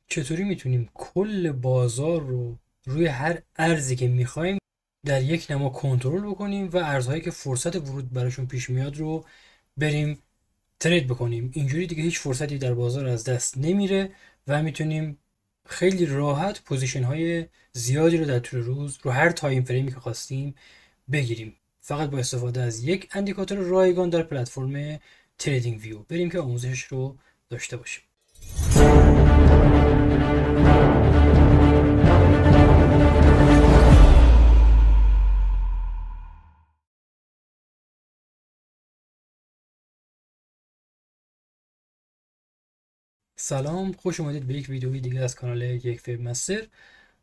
چطوری میتونیم کل بازار رو روی هر ارزی که میخوایم در یک نما کنترل بکنیم و ارزهایی که فرصت ورود براشون پیش میاد رو بریم ترید بکنیم. اینجوری دیگه هیچ فرصتی در بازار از دست نمیره و میتونیم خیلی راحت پوزیشن های زیادی رو در طول روز رو هر تایم فریمی که خواستیم بگیریم، فقط با استفاده از یک اندیکاتور رایگان در پلتفرم تریدینگ ویو. بریم که آموزش رو داشته باشیم. سلام، خوش اومدید به یک ویدیوی دیگه از کانال یک وب مستر.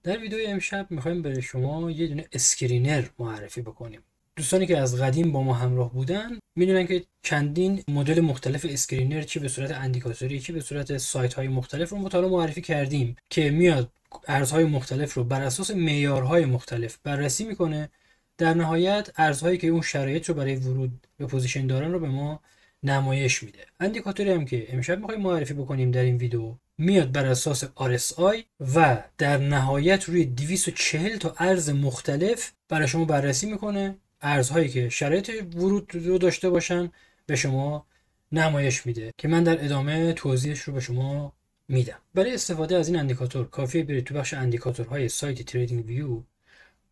در ویدیوی امشب میخوایم برای شما یه دونه اسکرینر معرفی بکنیم. دوستانی که از قدیم با ما همراه بودن میدونن که چندین مدل مختلف اسکرینر، چی به صورت اندیکاتوری چی به صورت سایت های مختلف رو مطالعه معرفی کردیم که میاد ارزهای مختلف رو بر اساس معیارهای مختلف بررسی میکنه. در نهایت ارزهایی که اون شرایط رو برای ورود به پوزیشن دارن رو به ما نمایش میده. اندیکاتوری هم که امشب میخوایم معرفی بکنیم در این ویدیو میاد بر اساس RSI و در نهایت روی 240 تا ارز مختلف برای شما بررسی میکنه. ارزهایی که شرایط ورود رو داشته باشن به شما نمایش میده که من در ادامه توضیحش رو به شما میدم. برای استفاده از این اندیکاتور کافیه برید تو بخش اندیکاتورهای سایت تریدینگ ویو،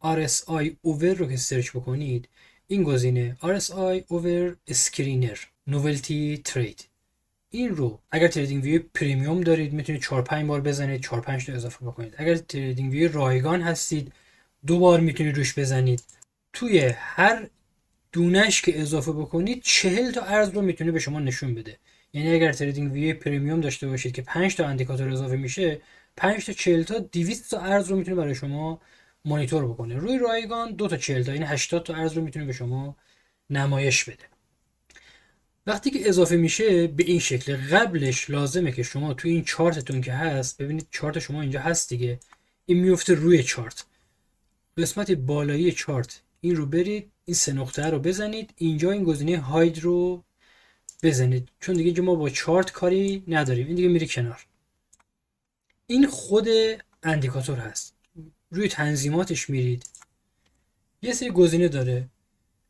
RSI over رو که سرچ بکنید، این گزینه RSI over Screener Novelty Trade، این رو اگر تریدینگ ویو پریمیوم دارید میتونید 4-5 بار بزنید، 4-5 تا اضافه بکنید. اگر تریدینگ ویو رایگان هستید 2 بار میتونید روش بزنید. توی هر دونش که اضافه بکنید 40 تا ارز رو میتونه به شما نشون بده. یعنی اگر تریدینگ ویو پریمیوم داشته باشید که 5 تا اندیکاتور اضافه میشه، 5 تا 40 تا 200 تا ارز رو میتونه برای شما مانیتور بکنه. روی رایگان 2 تا 40 تا، یعنی 80 تا ارز رو میتونه به شما نمایش بده. وقتی که اضافه میشه به این شکل، قبلش لازمه که شما تو این چارتتون که هست، ببینید چارت شما اینجا هست دیگه، این میفته روی چارت، قسمت بالایی چارت این رو برید، این سه نقطه رو بزنید، اینجا این گزینه هاید رو بزنید، چون دیگه اینجا ما با چارت کاری نداریم، این دیگه میره کنار. این خود اندیکاتور هست. روی تنظیماتش میرید، یه سری گزینه داره،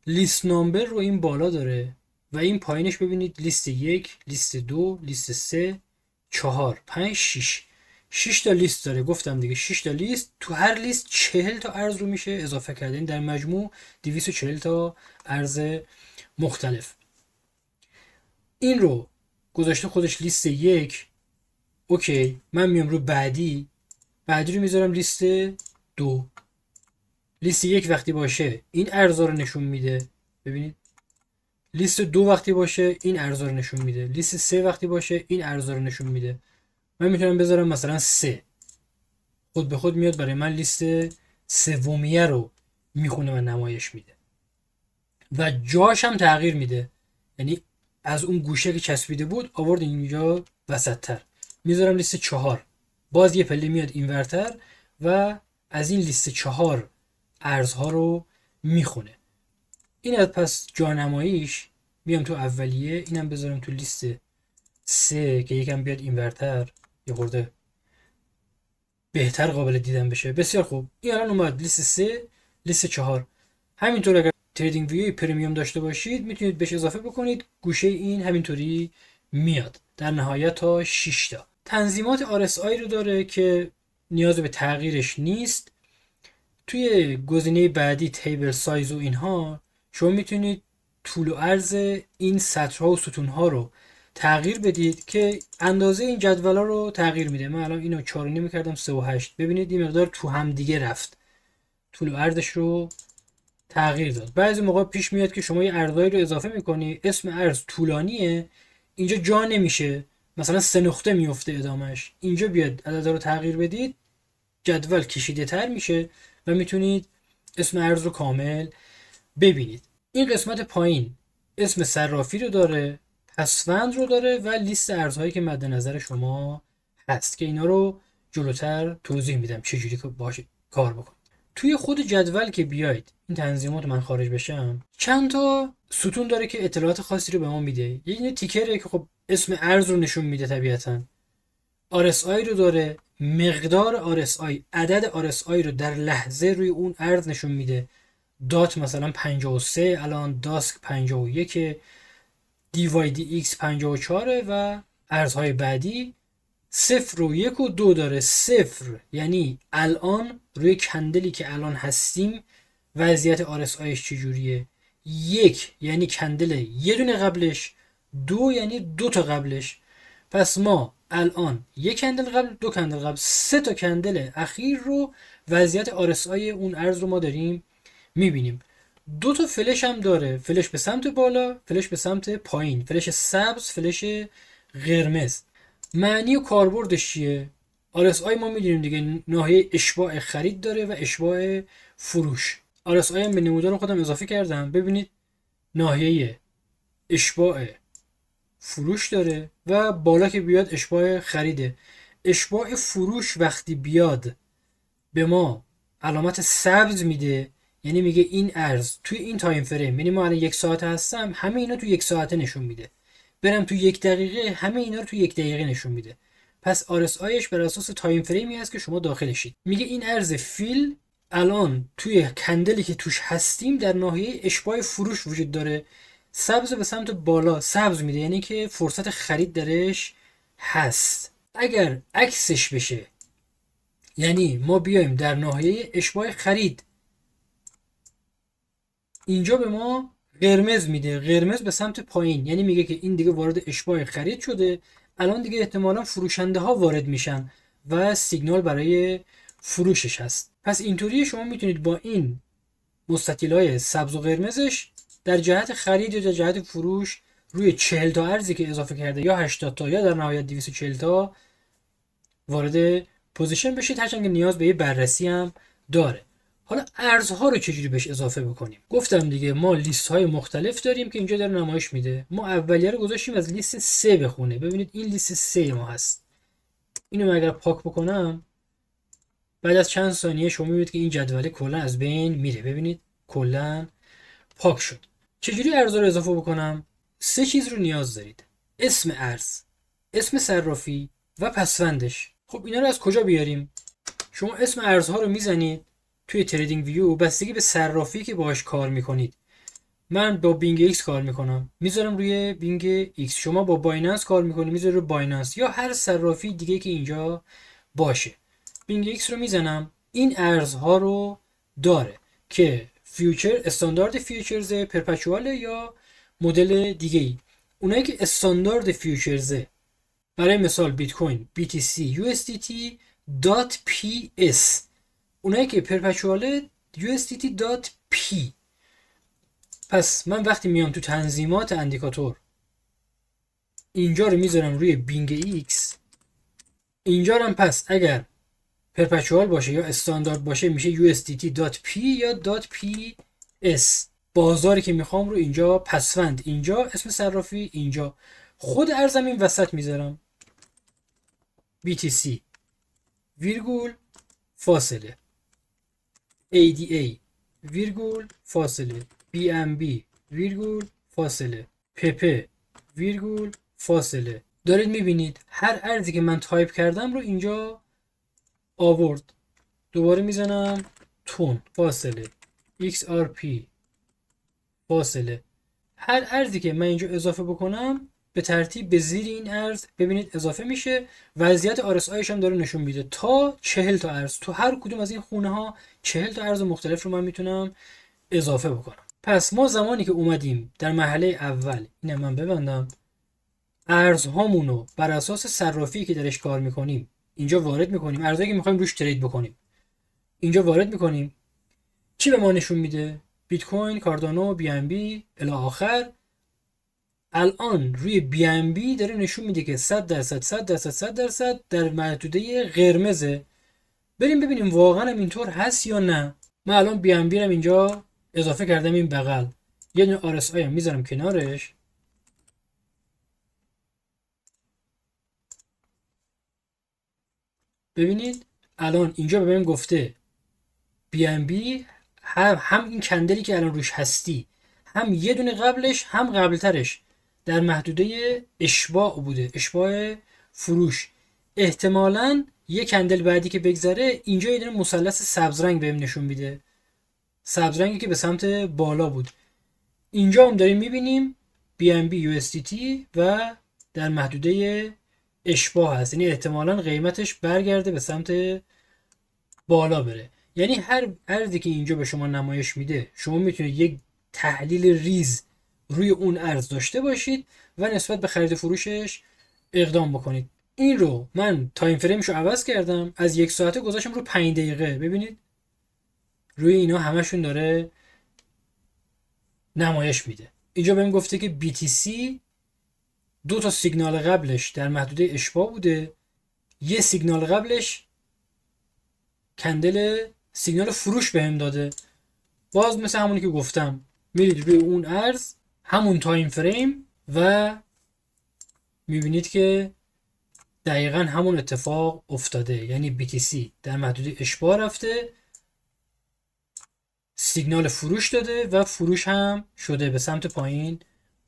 لیست نامبر رو این بالا داره و این پایینش ببینید لیست 1، لیست 2، لیست 3، 4، 5، 6 تا لیست داره. گفتم دیگه 6 تا لیست، تو هر لیست 40 تا ارز رو میشه اضافه کرد، این در مجموع 240 تا ارز مختلف. این رو گذاشته خودش لیست 1، اوکی. من میام رو بعدی رو میذارم لیست 2. لیست 1 وقتی باشه این ارزا رو نشون میده، ببینید. لیست 2 وقتی باشه این ارزا رو نشون میده. لیست 3 وقتی باشه این ارزا رو نشون میده. من میتونم بذارم مثلا 3، خود به خود میاد برای من لیست سومیه رو میخونه و نمایش میده و جاش هم تغییر میده. یعنی از اون گوشه که چسبیده بود آورد اینجا وسط‌تر. میذارم لیست 4، باز یه پله میاد اینورتر و از این لیست 4 ارزها رو میخونه. این از پس جانماییش بیام تو اولیه، اینم بذارم تو لیست 3 که یکم بیاد اینورتر، یه خورده بهتر قابل دیدن بشه. بسیار خوب، این الان اومد لیست 3، لیست 4. همینطور اگر تریدینگ ویو پریمیوم داشته باشید میتونید بهش اضافه بکنید، گوشه این همینطوری میاد. در نهایت تا 6 تا تنظیمات RSI رو داره که نیاز به تغییرش نیست. توی گزینه بعدی تیبل سایز و اینها شما میتونید طول و عرض این سطرها و ستونها رو تغییر بدید که اندازه این جدولا رو تغییر میده. من الان اینو 4.5 میکردم 3.8، ببینید این مقدار تو هم دیگه رفت، طول و عرضش رو تغییر داد. بعضی موقع پیش میاد که شما یه ارزایی رو اضافه میکنی، اسم ارز طولانیه، اینجا جا نمیشه، مثلا 3 نقطه میفته ادامش، اینجا بیاد عدد رو تغییر بدید، جدول کشیده تر میشه و میتونید اسم ارز رو کامل ببینید. این قسمت پایین اسم صرافی رو داره، پسوند رو داره و لیست ارزهایی که مد نظر شما هست که اینا رو جلوتر توضیح میدم چجوری باشه کار بکنید. توی خود جدول که بیاید، این تنظیمات من خارج بشم، چند تا ستون داره که اطلاعات خاصی رو به ما میده. یه تیکره که خب اسم ارز رو نشون میده، طبیعتاً RSI رو داره، مقدار RSI، عدد RSI رو در لحظه روی اون ارز نشون میده. دات مثلا 53 الان، داسک 51، DYDX 54 و ارزهای بعدی 0 و 1 و 2 داره. 0 یعنی الان روی کندلی که الان هستیم وضعیت RSIش چجوریه. 1 یعنی کندل یه دونه قبلش، 2 یعنی 2 تا قبلش. پس ما الان یک کندل قبل، 2 کندل قبل، 3 تا کندل اخیر رو وضعیت RSI اون ارز رو ما داریم میبینیم. 2 تا فلش هم داره، فلش به سمت بالا، فلش به سمت پایین، فلش سبز، فلش قرمز. معنی و کاربردش چیه؟ RSI ما میدونیم دیگه، ناحیه اشباع خرید داره و اشباع فروش. RSI هم به نمودار خودم اضافه کردم، ببینید ناحیه اشباع فروش داره و بالا که بیاد اشباع خریده. اشباع فروش وقتی بیاد به ما علامت سبز میده، یعنی میگه این ارز توی این تایم فریم، یعنی ما الان 1 ساعت هستم، همه اینا تو 1 ساعته نشون میده. برم تو 1 دقیقه، همه اینا رو تو 1 دقیقه نشون میده. پس RSIش بر اساس تایم فریمی هست که شما داخلشید. میگه این ارز فیل الان توی کندلی که توش هستیم در ناحیه اشباع فروش وجود داره. سبز به سمت بالا سبز میده، یعنی که فرصت خرید درش هست. اگر عکسش بشه، یعنی ما بیایم در ناحیه اشباع خرید، اینجا به ما قرمز میده، قرمز به سمت پایین، یعنی میگه که این دیگه وارد اشباع خرید شده، الان دیگه احتمالا فروشنده ها وارد میشن و سیگنال برای فروشش هست. پس اینطوری شما میتونید با این مستطیل‌های سبز و قرمزش در جهت خرید یا در جهت فروش روی 40 تا ارزی که اضافه کرده، یا 80 تا یا در نهایت 240 تا، وارد پوزیشن بشید، هرچند که نیاز به یه بررسی هم داره. حالا ارزها رو چجوری بهش اضافه بکنیم؟ گفتم دیگه ما لیست های مختلف داریم که اینجا داره نمایش میده. ما اولیه رو گذاشتیم از لیست 3 بخونه. ببینید این لیست 3 ما هست. اینو من اگر پاک بکنم، بعد از چند ثانیه شما میبینید که این جدول کلا از بین میره. ببینید کلا پاک شد. چجوری ارزها رو اضافه بکنم؟ 3 چیز رو نیاز دارید: اسم ارز، اسم صرافی و پسوندش. خب اینا رو از کجا بیاریم؟ شما اسم ارزها رو میزنید توی تریدینگ ویو، بستگی به صرافی که باهاش کار میکنید. من با بینگ ایکس کار میکنم، میذارم روی بینگ ایکس. شما با بایننس کار میکنید، میذارید روی بایننس یا هر صرافی دیگه که اینجا باشه. بینگ ایکس رو میزنم، این ارزها رو داره که فیوچر، استاندارد فیوچرز، پرپچوال یا مدل دیگه ای. اونایی که استاندارد فیوچرزه، برای مثال بیت کوین BTC USDT .PS، اونایی که پرپچواله USDT.P. پس من وقتی میام تو تنظیمات اندیکاتور، اینجا رو میذارم روی بینگ ایکس، اینجا رو هم پس اگر پرپچوال باشه یا استاندارد باشه میشه USDT.P یا .PS. بازاری که میخوام رو اینجا، پسوند اینجا، اسم صرافی اینجا، خود ارزم این وسط میذارم BTC ویرگول فاصله ADA ویرگول فاصله BNB ویرگول فاصله PP ویرگول فاصله. دارید میبینید هر ارزی که من تایپ کردم رو اینجا آورد. دوباره میزنم تون فاصله XRP فاصله. هر ارزی که من اینجا اضافه بکنم به ترتیب به زیر این ارز ببینید اضافه میشه. وضعیت RSIش هم داره نشون میده تا 40 تا ارز. تو هر کدوم از این خونه ها 40 تا ارز مختلف رو من میتونم اضافه بکنم. پس ما زمانی که اومدیم در مرحله اول، اینم من ببندم، ارزهامونو بر اساس صرافی که درش کار میکنیم اینجا وارد میکنیم، ارزایی که میخوایم روش ترید بکنیم اینجا وارد میکنیم. چی به ما نشون میده؟ بیت کوین، کاردانو، BNB الی آخر. الان روی BNB داره نشون میده که 100% در محدوده قرمزه. بریم ببینیم واقعا هم اینطور هست یا نه. من الان BNB رو اینجا اضافه کردم این بغل، یه دونه RSI هم میذارم کنارش. ببینید الان اینجا به من گفته BNB هم این کندلی که الان روش هستی، هم یه دونه قبلش هم قبلترش در محدوده اشباع بوده، اشباع فروش. احتمالاً یه کندل بعدی که بگذره اینجا یه دونه مثلث سبز رنگ بهم نشون میده، سبز رنگی که به سمت بالا بود. اینجا هم داریم میبینیم BNB USDT و در محدوده اشباه هست، یعنی احتمالاً قیمتش برگرده به سمت بالا بره. یعنی هر ارزی که اینجا به شما نمایش میده شما میتونید یک تحلیل ریز روی اون ارز داشته باشید و نسبت به خرید و فروشش اقدام بکنید. این رو من تایم فریمش رو عوض کردم، از 1 ساعته گذاشتم رو 5 دقیقه. ببینید روی اینا همشون داره نمایش میده. اینجا بهم گفته که BTC 2 تا سیگنال قبلش در محدوده اشباع بوده، یه سیگنال قبلش کندل سیگنال فروش بهم داده. باز مثل همونی که گفتم میرید روی اون ارز همون تایم فریم و میبینید که دقیقا همون اتفاق افتاده، یعنی BTC در محدوده اشباع رفته، سیگنال فروش داده و فروش هم شده، به سمت پایین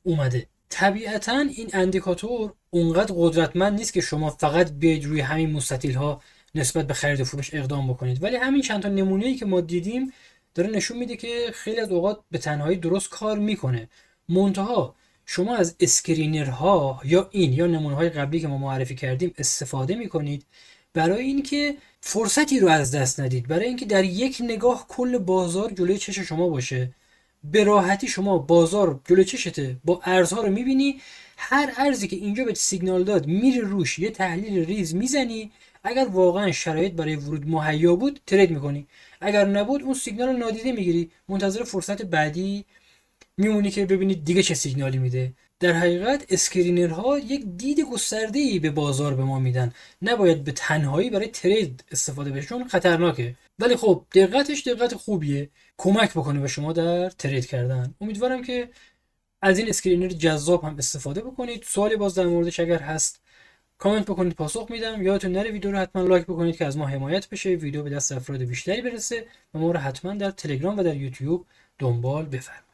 اومده. طبیعتا این اندیکاتور اونقدر قدرتمند نیست که شما فقط بیاید روی همین مستطیل ها نسبت به خرید و فروش اقدام بکنید، ولی همین چند تا نمونه‌ای که ما دیدیم داره نشون میده که خیلی از اوقات به تنهایی درست کار میکنه. منتها شما از اسکرینرها یا این یا نمونه‌های قبلی که ما معرفی کردیم استفاده میکنید برای اینکه فرصتی رو از دست ندید، برای اینکه در یک نگاه کل بازار جلوی چش شما باشه. به راحتی شما بازار جلوی چشته، با ارزها رو میبینی، هر ارزی که اینجا به سیگنال داد میری روش یه تحلیل ریز میزنی، اگر واقعا شرایط برای ورود مهیا بود ترید میکنی، اگر نبود اون سیگنال رو نادیده میگیری، منتظر فرصت بعدی میمونی که ببینید دیگه چه سیگنالی میده. در حقیقت اسکرینرها یک دید گسترده‌ای به بازار به ما میدن، نباید به تنهایی برای ترید استفاده بشه چون خطرناکه، ولی خب دقتش دقت خوبیه، کمک بکنه به شما در ترید کردن. امیدوارم که از این اسکرینر جذاب هم استفاده بکنید. سوالی باز در موردش اگر هست کامنت بکنید پاسخ میدم. یادتون نره ویدیو رو حتما لایک بکنید که از ما حمایت بشه، ویدیو به دست افراد بیشتری برسه و ما رو حتما در تلگرام و در یوتیوب دنبال بفرمایید.